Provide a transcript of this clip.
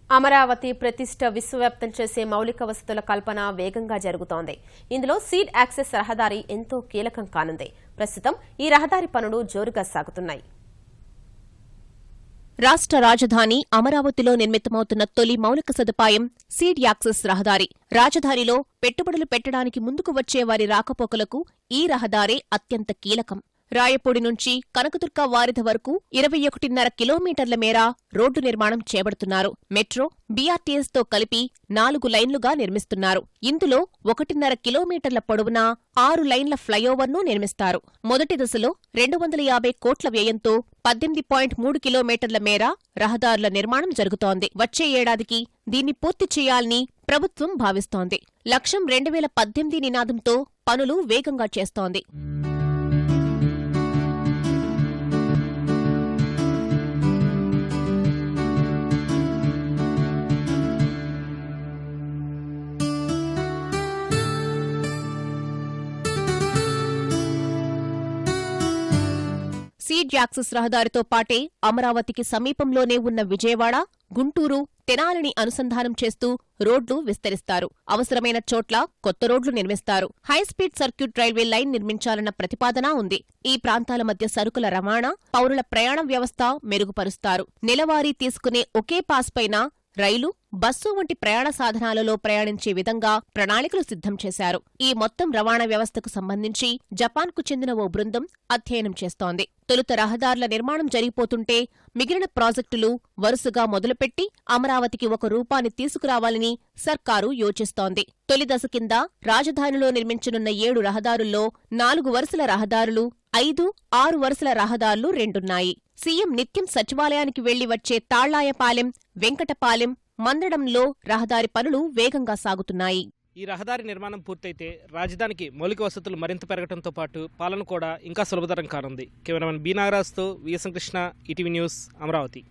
అమరావతి ప్రతిష్ట విశ్వవ్యాప్తం చేసే మౌలిక వసతుల కల్పన వేగంగా జరుగుతోంది. ఇందులో సీడ్ యాక్సెస్ రహదారి ఎంతో కీలకం కానుంది. ప్రస్తుతం ఈ రహదారి పనులు జోరుగా సాగుతున్నాయి. రాష్ట్ర రాజధాని అమరావతిలో నిర్మితమవుతున్న తొలి మౌలిక సదుపాయం సీడ్ యాక్సెస్ రహదారి. రాజధానిలో పెట్టుబడులు పెట్టడానికి ముందుకు వచ్చే వారి రాకపోకలకు ఈ రహదారే అత్యంత కీలకం. రాయపూడి నుంచి కనకదుర్గ వారిధ వరకు 21.5 కిలోమీటర్ల మేర రోడ్డు నిర్మాణం చేపడుతున్నారు. మెట్రో, బీఆర్టీఎస్తో కలిపి 4 లైన్లుగా నిర్మిస్తున్నారు. ఇందులో 1.5 కిలోమీటర్ల పొడవున 6 లైన్ల ఫ్లైఓవర్ను నిర్మిస్తారు. మొదటి దశలో 250 కోట్ల వ్యయంతో 18.3 కిలోమీటర్ల మేర రహదారుల నిర్మాణం జరుగుతోంది. వచ్చే ఏడాదికి దీన్ని పూర్తి చేయాలని ప్రభుత్వం భావిస్తోంది. లక్ష్యం 2018 నినాదంతో పనులు వేగంగా చేస్తోంది. సీడ్ యాక్సెస్ రహదారితో పాటే అమరావతికి సమీపంలోనే ఉన్న విజయవాడ, గుంటూరు, తెనాలిని అనుసంధానం చేస్తూ రోడ్లు విస్తరిస్తారు. అవసరమైన చోట్ల కొత్త రోడ్లు నిర్మిస్తారు. హైస్పీడ్ సర్క్యూట్ రైల్వే లైన్ నిర్మించాలన్న ప్రతిపాదన ఉంది. ఈ ప్రాంతాల మధ్య సరుకుల రవాణా, పౌరుల ప్రయాణ వ్యవస్థ మెరుగుపరుస్తారు. నెలవారీ తీసుకునే ఒకే పాస్ పైన రైలు, బస్సు వంటి ప్రయాణ సాధనాలలో ప్రయాణించే విధంగా ప్రణాళికలు సిద్ధం చేశారు. ఈ మొత్తం రవాణా వ్యవస్థకు సంబంధించి జపాన్కు చెందిన ఓ బృందం అధ్యయనం చేస్తోంది. తొలుత రహదారుల నిర్మాణం జరిగిపోతుంటే మిగిలిన ప్రాజెక్టులు వరుసగా మొదలుపెట్టి అమరావతికి ఒక రూపాన్ని తీసుకురావాలని సర్కారు యోచిస్తోంది. తొలి దశ కింద రాజధానిలో నిర్మించనున్న 7 రహదారుల్లో 4 వరుసల రహదారులు, 5, 6 వరుసల రహదారులు 2ఉన్నాయి. సీఎం నిత్యం సచివాలయానికి వెళ్లి వచ్చే తాళ్లాయపాలెం, వెంకటపాలెం, మందడంలో రహదారి పనులు వేగంగా సాగుతున్నాయి. ఈ రహదారి నిర్మాణం పూర్తయితే రాజధానికి మౌలిక వసతులు మరింత పెరగడంతో పాటు పాలన కూడా ఇంకా సులభతరం కానుంది. కెమెరామెన్ బి నాగరాజ్తో VSN Krishna, ETV news, Amaravati.